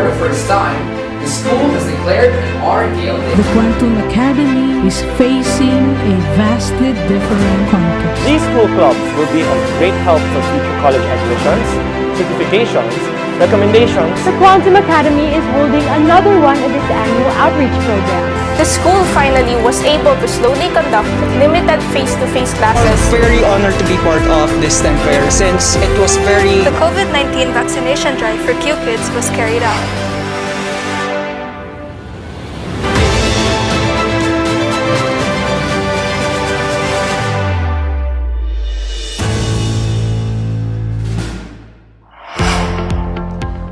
the first time, the school has declared an RDL Day. The Quantum Academy is facing a vastly different context. These school clubs will be of great help for future college admissions, certifications, recommendations. The Quantum Academy is holding another one of its annual outreach programs. The school finally was able to slowly conduct limited face-to-face classes. I'm very honored to be part of this STEM fair since it was very... The COVID-19 vaccination drive for Q-Kids was carried out.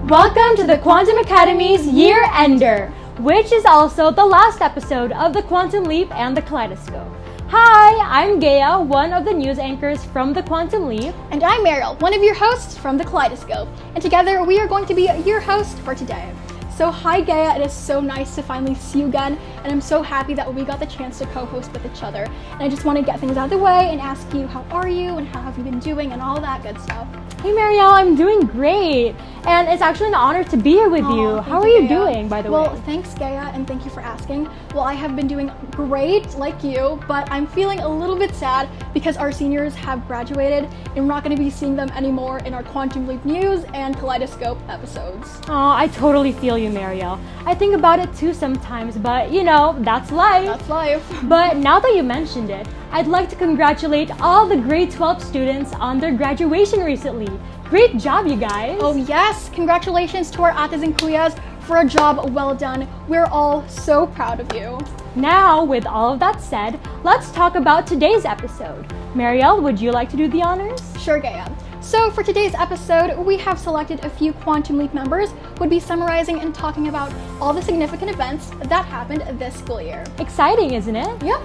Welcome to the Quantum Academy's Yearender, which is also the last episode of the Quantum Leap and the Kaleidoscope. Hi, I'm Gaya, one of the news anchors from the Quantum Leap. And I'm Meryl, one of your hosts from the Kaleidoscope. And together we are going to be your host for today. So hi Gaya, it is so nice to finally see you again, and I'm so happy that we got the chance to co-host with each other. And I just want to get things out of the way and ask you, how are you and how have you been doing and all that good stuff. Hey Marielle, I'm doing great, and it's actually an honor to be here with you. How are you doing, by the way? Well, thanks Gaya, and thank you for asking. Well, I have been doing great, like you, but I'm feeling a little bit sad because our seniors have graduated, and we're not going to be seeing them anymore in our Quantum Leap News and Kaleidoscope episodes. Oh, I totally feel you, Marielle. I think about it too sometimes, but you know, that's life. That's life. But now that you mentioned it, I'd like to congratulate all the grade 12 students on their graduation recently. Great job, you guys! Oh yes, congratulations to our ates and kuyas for a job well done. We're all so proud of you. Now, with all of that said, let's talk about today's episode. Marielle, would you like to do the honors? Sure, Gaya. So for today's episode, we have selected a few Quantum Leap members who would be summarizing and talking about all the significant events that happened this school year. Exciting, isn't it? Yep.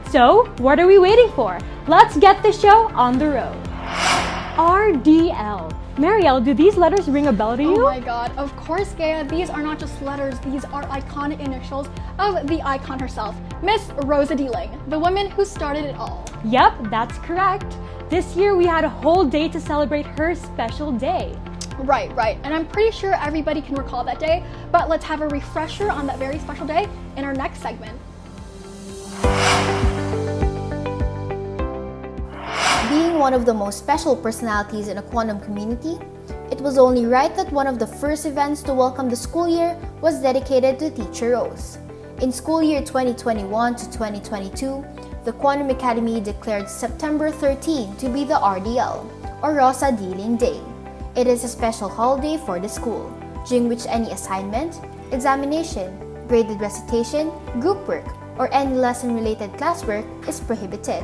So, what are we waiting for? Let's get the show on the road. RDL. Marielle, do these letters ring a bell to you? Oh my god, of course, Gaya. These are not just letters, these are iconic initials of the icon herself, Miss Rosa Dealing, the woman who started it all. Yep, that's correct. This year we had a whole day to celebrate her special day. Right. And I'm pretty sure everybody can recall that day, but let's have a refresher on that very special day in our next segment. Being one of the most special personalities in a quantum community, it was only right that one of the first events to welcome the school year was dedicated to Teacher Rose. In school year 2021 to 2022, the Quantum Academy declared September 13 to be the RDL, or Rosa Dealing Day. It is a special holiday for the school, during which any assignment, examination, graded recitation, group work, or any lesson-related classwork is prohibited.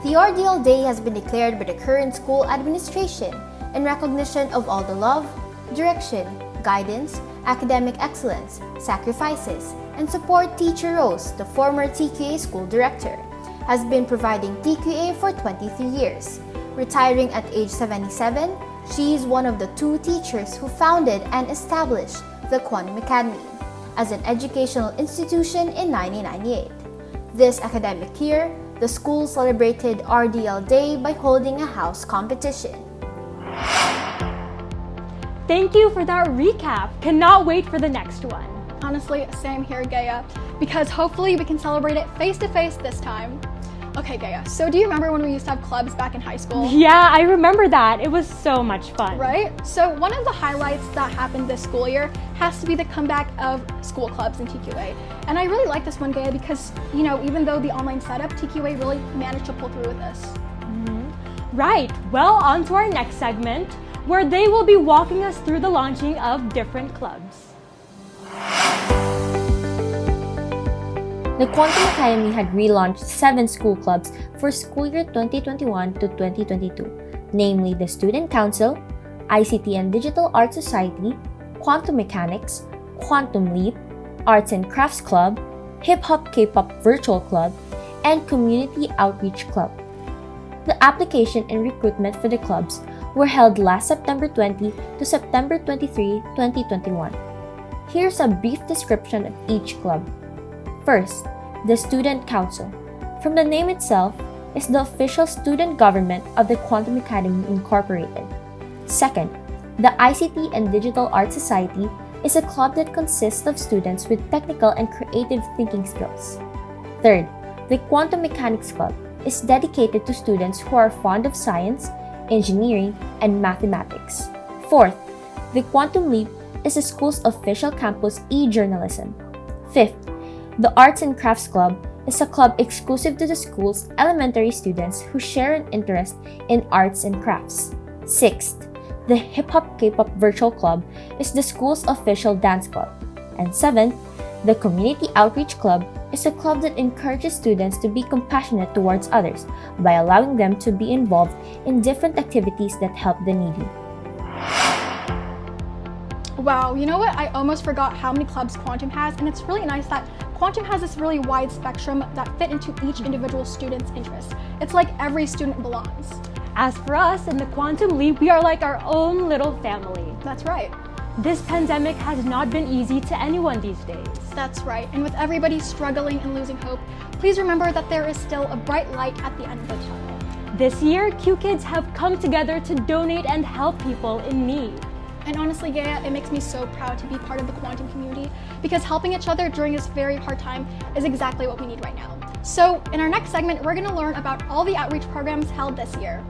The RDL Day has been declared by the current school administration in recognition of all the love, direction, guidance, academic excellence, sacrifices, and support Teacher Rose, the former TQA school director, has been providing TQA for 23 years. Retiring at age 77, she is one of the 2 teachers who founded and established the Quantum Academy as an educational institution in 1998. This academic year, the school celebrated RDL Day by holding a house competition. Thank you for that recap. Cannot wait for the next one. Honestly, same here, Gaya, because hopefully we can celebrate it face to face this time. Okay, Gaya, so do you remember when we used to have clubs back in high school? Yeah, I remember that. It was so much fun. Right? So one of the highlights that happened this school year has to be the comeback of school clubs in TQA. And I really like this one, Gaya, because, you know, even though the online setup, TQA really managed to pull through with this. Right. Well, on to our next segment, where they will be walking us through the launching of different clubs. The Quantum Academy had relaunched 7 school clubs for school year 2021 to 2022, namely the Student Council, ICT and Digital Arts Society, Quantum Mechanics, Quantum Leap, Arts and Crafts Club, Hip Hop K-Pop Virtual Club, and Community Outreach Club. The application and recruitment for the clubs were held last September 20 to September 23, 2021. Here's a brief description of each club. First, the Student Council. From the name itself, is the official student government of the Quantum Academy Incorporated. Second, The ICT and Digital Arts Society is a club that consists of students with technical and creative thinking skills. Third, the Quantum Mechanics Club is dedicated to students who are fond of science, engineering, and mathematics. Fourth, the Quantum Leap is the school's official campus e-journalism. Fifth, the Arts and Crafts Club is a club exclusive to the school's elementary students who share an interest in arts and crafts. Sixth, the Hip Hop K-Pop Virtual Club is the school's official dance club. And seventh, the Community Outreach Club is a club that encourages students to be compassionate towards others by allowing them to be involved in different activities that help the needy. Wow, you know what? I almost forgot how many clubs Quantum has, and it's really nice that Quantum has this really wide spectrum that fit into each individual student's interests. It's like every student belongs. As for us in the Quantum Leap, we are like our own little family. That's right. This pandemic has not been easy to anyone these days. That's right. And with everybody struggling and losing hope, please remember that there is still a bright light at the end of the tunnel. This year, Q Kids have come together to donate and help people in need. And honestly, Gaia, it makes me so proud to be part of the Quantum community because helping each other during this very hard time is exactly what we need right now. So in our next segment, we're going to learn about all the outreach programs held this year.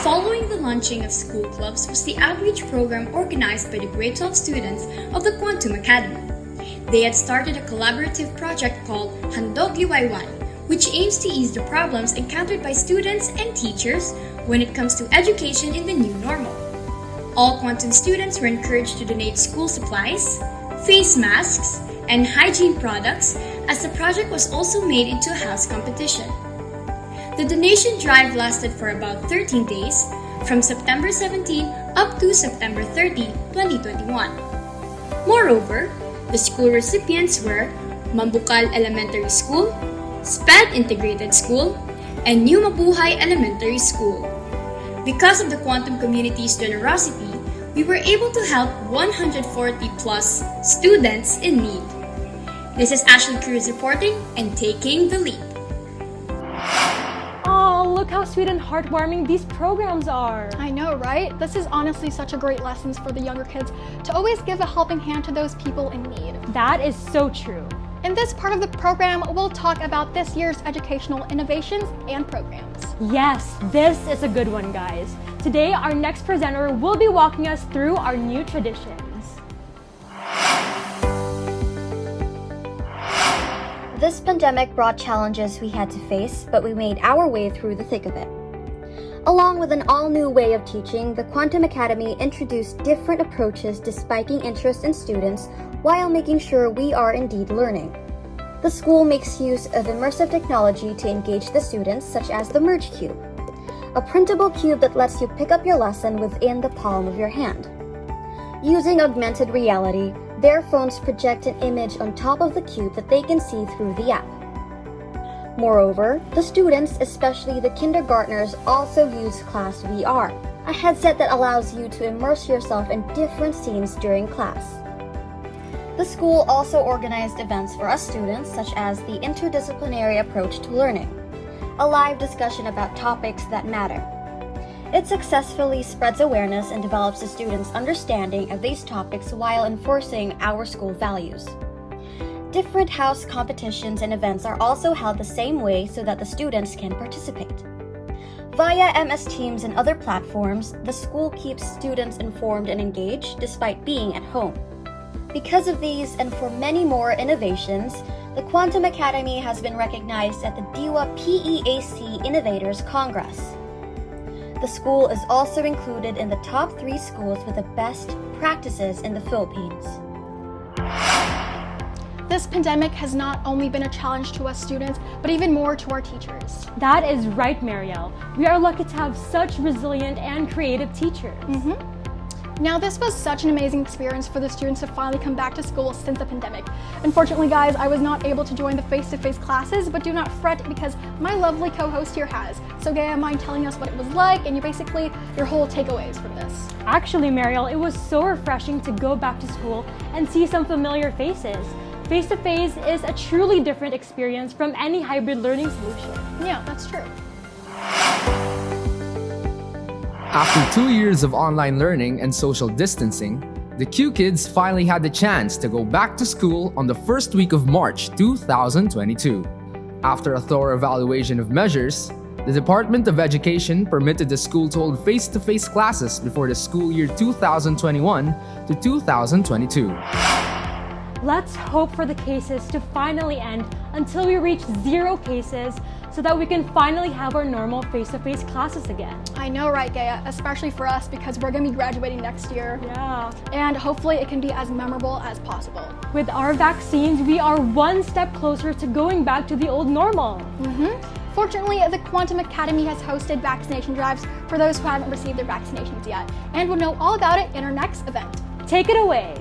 Following the launching of school clubs was the outreach program organized by the grade 12 students of the Quantum Academy. They had started a collaborative project called Handog Liwayway, which aims to ease the problems encountered by students and teachers when it comes to education in the new normal. All Quantum students were encouraged to donate school supplies, face masks, and hygiene products, as the project was also made into a house competition. The donation drive lasted for about 13 days, from September 17 up to September 30, 2021. Moreover, the school recipients were Mambukal Elementary School, SPED Integrated School, and New Mabuhay Elementary School. Because of the Quantum community's generosity, we were able to help 140 plus students in need. This is Ashley Cruz reporting and taking the lead. Oh, look how sweet and heartwarming these programs are. I know, right? This is honestly such a great lesson for the younger kids to always give a helping hand to those people in need. That is so true. In this part of the program, we'll talk about this year's educational innovations and programs. Yes, this is a good one, guys. Today, our next presenter will be walking us through our new traditions. This pandemic brought challenges we had to face, but we made our way through the thick of it. Along with an all-new way of teaching, the Quantum Academy introduced different approaches to spiking interest in students while making sure we are indeed learning. The school makes use of immersive technology to engage the students, such as the Merge Cube, a printable cube that lets you pick up your lesson within the palm of your hand. Using augmented reality, their phones project an image on top of the cube that they can see through the app. Moreover, the students, especially the kindergartners, also use Class VR, a headset that allows you to immerse yourself in different scenes during class. The school also organized events for us students, such as the interdisciplinary approach to learning, a live discussion about topics that matter. It successfully spreads awareness and develops the students' understanding of these topics while enforcing our school values. Different house competitions and events are also held the same way so that the students can participate. Via MS Teams and other platforms, the school keeps students informed and engaged despite being at home. Because of these and for many more innovations, the Quantum Academy has been recognized at the DIWA PEAC Innovators Congress. The school is also included in the top 3 schools with the best practices in the Philippines. This pandemic has not only been a challenge to us students, but even more to our teachers. That is right, Marielle. We are lucky to have such resilient and creative teachers. Now, this was such an amazing experience for the students to finally come back to school since the pandemic. Unfortunately, guys, I was not able to join the face-to-face classes, but do not fret because my lovely co-host here has. So, Gaia, mind telling us what it was like and your whole takeaways from this? Actually, Marielle, it was so refreshing to go back to school and see some familiar faces. Face-to-face is a truly different experience from any hybrid learning solution. Yeah, that's true. After 2 years of online learning and social distancing, the Q Kids finally had the chance to go back to school on the first week of March 2022. After a thorough evaluation of measures, the Department of Education permitted the school to hold face-to-face classes before the school year 2021 to 2022. Let's hope for the cases to finally end until we reach 0 cases so that we can finally have our normal face-to-face classes again. I know, right, Gaia? Especially for us because we're going to be graduating next year. Yeah. And hopefully it can be as memorable as possible. With our vaccines, we are one step closer to going back to the old normal. Fortunately, the Quantum Academy has hosted vaccination drives for those who haven't received their vaccinations yet, and we'll know all about it in our next event. Take it away.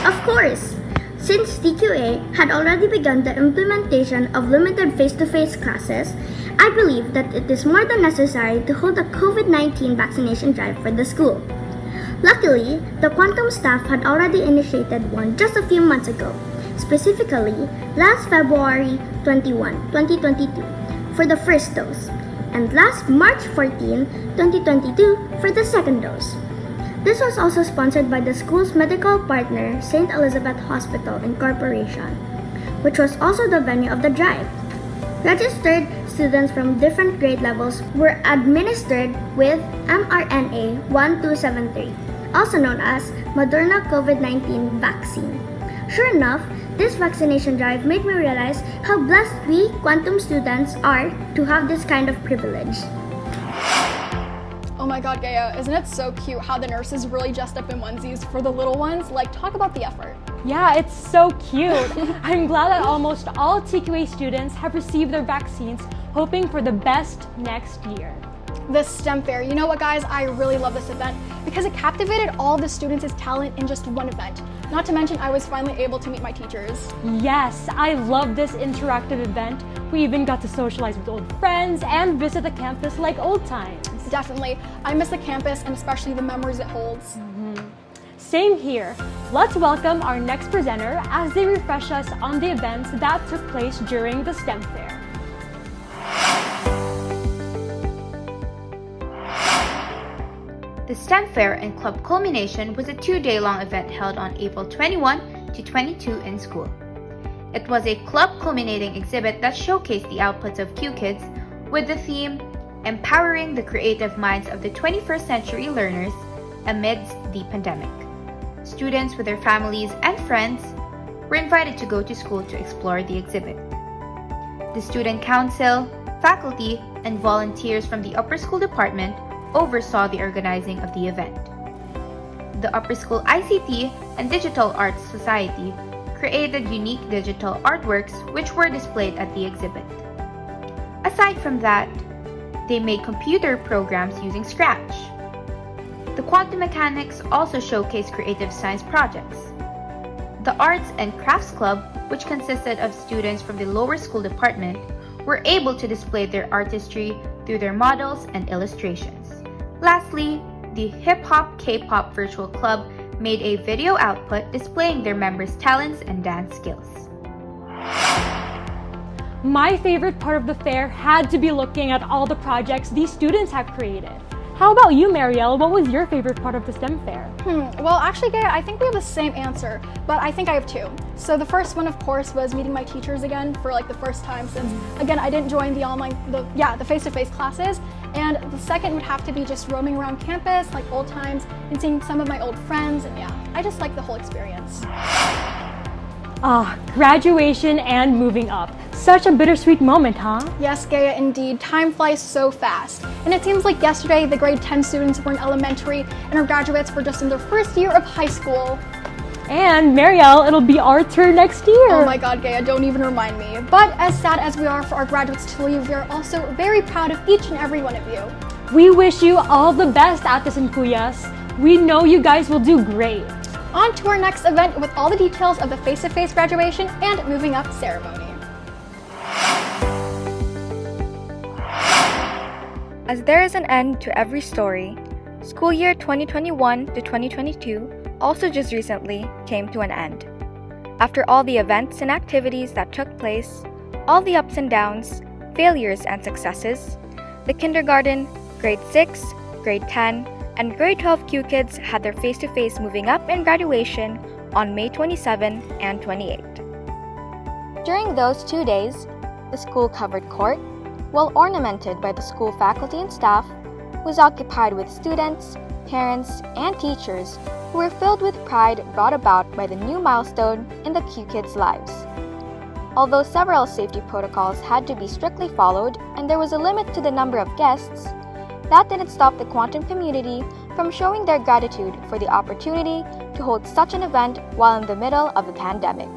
Of course! Since TQA had already begun the implementation of limited face-to-face classes, I believe that it is more than necessary to hold a COVID-19 vaccination drive for the school. Luckily, the Quantum staff had already initiated one just a few months ago, specifically last February 21, 2022 for the first dose, and last March 14, 2022 for the second dose. This was also sponsored by the school's medical partner, St. Elizabeth Hospital Incorporation, which was also the venue of the drive. Registered students from different grade levels were administered with mRNA 1273, also known as Moderna COVID-19 vaccine. Sure enough, this vaccination drive made me realize how blessed we Quantum students are to have this kind of privilege. Oh my god, Gaia, isn't it so cute how the nurses really dressed up in onesies for the little ones? Like, talk about the effort. Yeah, it's so cute. I'm glad that almost all TQA students have received their vaccines, hoping for the best next year. The STEM Fair, you know what guys, I really love this event because it captivated all the students' talent in just one event. Not to mention, I was finally able to meet my teachers. Yes, I love this interactive event. We even got to socialize with old friends and visit the campus like old times. Definitely. I miss the campus and especially the memories it holds. Same here. Let's welcome our next presenter as they refresh us on the events that took place during the STEM Fair. The STEM Fair and Club Culmination was a 2-day-long event held on April 21 to 22 in school. It was a club culminating exhibit that showcased the outputs of Q Kids with the theme Empowering the Creative Minds of the 21st Century Learners amidst the pandemic. Students with their families and friends were invited to go to school to explore the exhibit. The student council, faculty, and volunteers from the upper school department oversaw the organizing of the event. The Upper School ICT and Digital Arts Society created unique digital artworks which were displayed at the exhibit. Aside from that, they made computer programs using Scratch. The Quantum Mechanics also showcased creative science projects. The Arts and Crafts Club, which consisted of students from the lower school department, were able to display their artistry through their models and illustrations. Lastly, the Hip Hop K-Pop Virtual Club made a video output displaying their members' talents and dance skills. My favorite part of the fair had to be looking at all the projects these students have created. How about you, Marielle? What was your favorite part of the STEM Fair? Well, actually, Gaia, I think we have the same answer, but I think I have 2. So the first one, of course, was meeting my teachers again for like the first time since, again, I didn't join the face-to-face classes. And the second would have to be just roaming around campus like old times and seeing some of my old friends. And yeah, I just like the whole experience. Graduation and moving up. Such a bittersweet moment, huh? Yes, Gaia, indeed. Time flies so fast. And it seems like yesterday the grade 10 students were in elementary and our graduates were just in their first year of high school. And Marielle, it'll be our turn next year. Oh my god, Gaia, don't even remind me. But as sad as we are for our graduates to leave, we are also very proud of each and every one of you. We wish you all the best, Ates and Kuyas. We know you guys will do great. On to our next event with all the details of the face-to-face graduation and moving up ceremony. As there is an end to every story, school year 2021 to 2022 also just recently came to an end. After all the events and activities that took place, all the ups and downs, failures and successes, the kindergarten, grade 6, grade 10, and grade 12 Q kids had their face-to-face moving up in graduation on May 27 and 28. During those 2 days, the school-covered court, well ornamented by the school faculty and staff, was occupied with students, parents, and teachers who were filled with pride brought about by the new milestone in the Q kids' lives. Although several safety protocols had to be strictly followed and there was a limit to the number of guests, that didn't stop the quantum community from showing their gratitude for the opportunity to hold such an event while in the middle of the pandemic.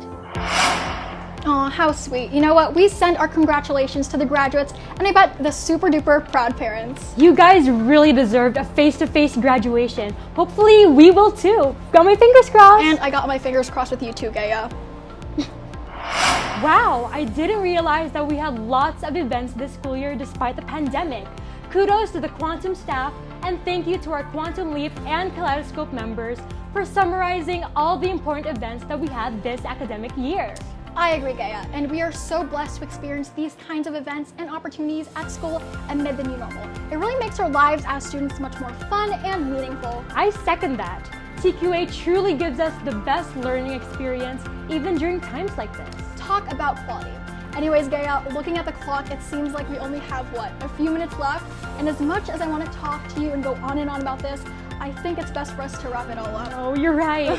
Oh, how sweet. You know what? We send our congratulations to the graduates and I bet the super duper proud parents. You guys really deserved a face-to-face graduation. Hopefully we will too. Got my fingers crossed. And I got my fingers crossed with you too, Gaia. Wow, I didn't realize that we had lots of events this school year despite the pandemic. Kudos to the Quantum staff and thank you to our Quantum Leap and Kaleidoscope members for summarizing all the important events that we had this academic year. I agree, Gaia, and we are so blessed to experience these kinds of events and opportunities at school amid the new normal. It really makes our lives as students much more fun and meaningful. I second that. TQA truly gives us the best learning experience even during times like this. Talk about quality. Anyways, Gaia, looking at the clock, it seems like we only have, a few minutes left? And as much as I want to talk to you and go on and on about this, I think it's best for us to wrap it all up. Oh, you're right.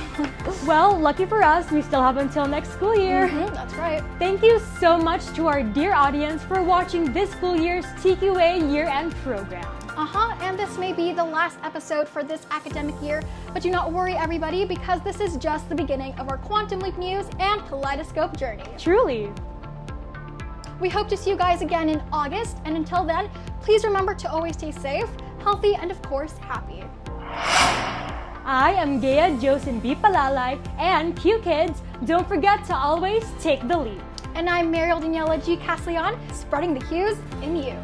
Well, lucky for us, we still have until next school year. That's right. Thank you so much to our dear audience for watching this school year's TQA year-end program. And this may be the last episode for this academic year, but do not worry everybody, because this is just the beginning of our Quantum Leap News and Kaleidoscope journey. Truly. We hope to see you guys again in August, and until then, please remember to always stay safe, healthy, and of course, happy. I am Gaia Josin B. Palalay, and Q Kids, don't forget to always take the leap. And I'm Mariel Daniela G. Casleon, spreading the Q's in you.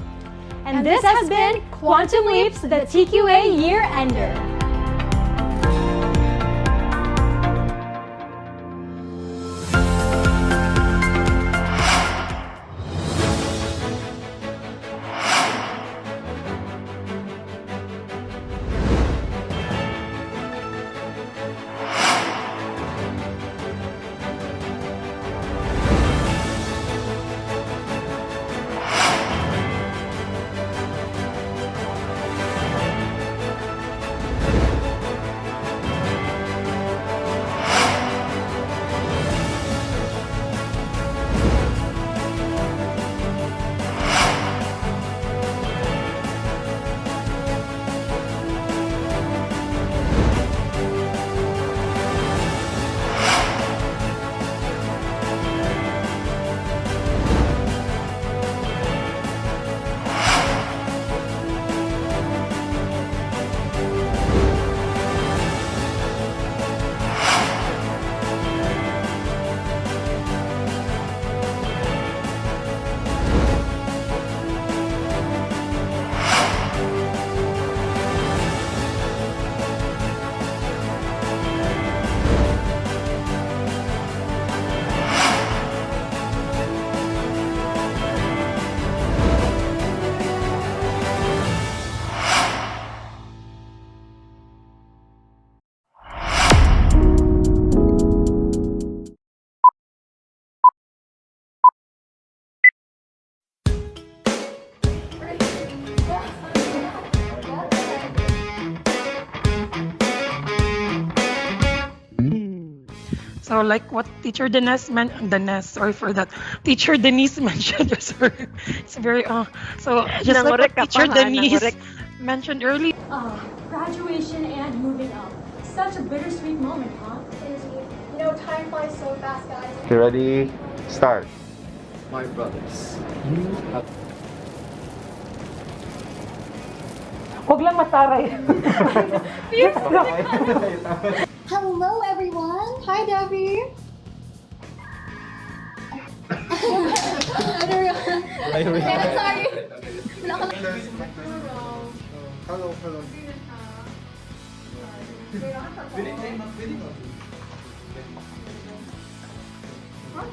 And this has been Quantum Leaps, the TQA Year-Ender. So like what Teacher Denise mentioned, Teacher Denise mentioned, sorry, it's very, so just like what Teacher Denise mentioned earlier. Graduation and moving up. Such a bittersweet moment, huh? You know, time flies so fast, guys. Okay, ready? Start. My brothers, you have... Huwag lang mataray. Hello, everyone. Hi, Debbie. Sorry. Hello. What?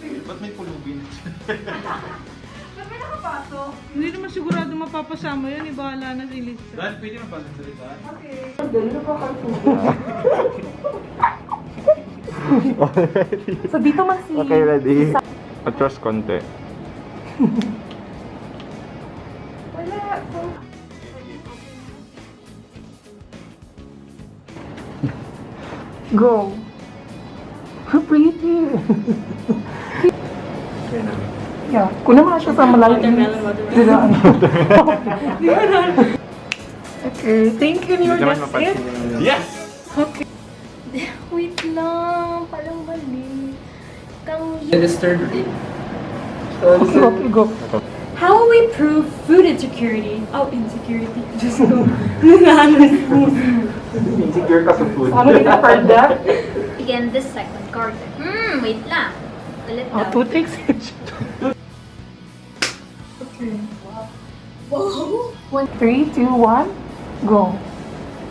Ba't may pulubin? Ba't may nakapasok? Hindi naman sigurado mapapasama yun. Ibahala na si Lisa. Dan, pwede na pala salita? Okay. Dali na pa So dito man si... Okay, ready? Atras konti. Wala. Go. Pretty. Yeah, kung naman siya sa malayo. Watermelon. Okay, thank you, New York. That's it. Yes! Okay. Wait lang, palang mali. It is third grade. Okay, go. How will we prove food insecurity? Oh, insecurity. Just go. Insecure ka sa food. Ano ka for that? Begin this second quarter. Wait lang. Ulit Oh, daw. 2 takes. Okay. Wow. 3, 2, 1, go.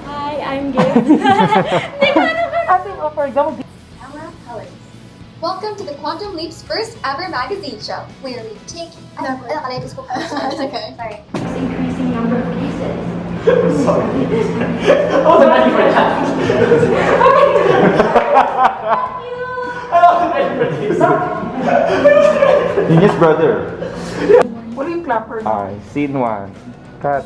Hi, I'm Gabe. Ating offer, go. Welcome to the Quantum Leap's first ever magazine show, where we take... It's okay. Sorry. Increasing number of cases. Sorry. I wasn't ready for that. I wasn't ready for this. His brother. What are you clapper? Scene 1. Cut.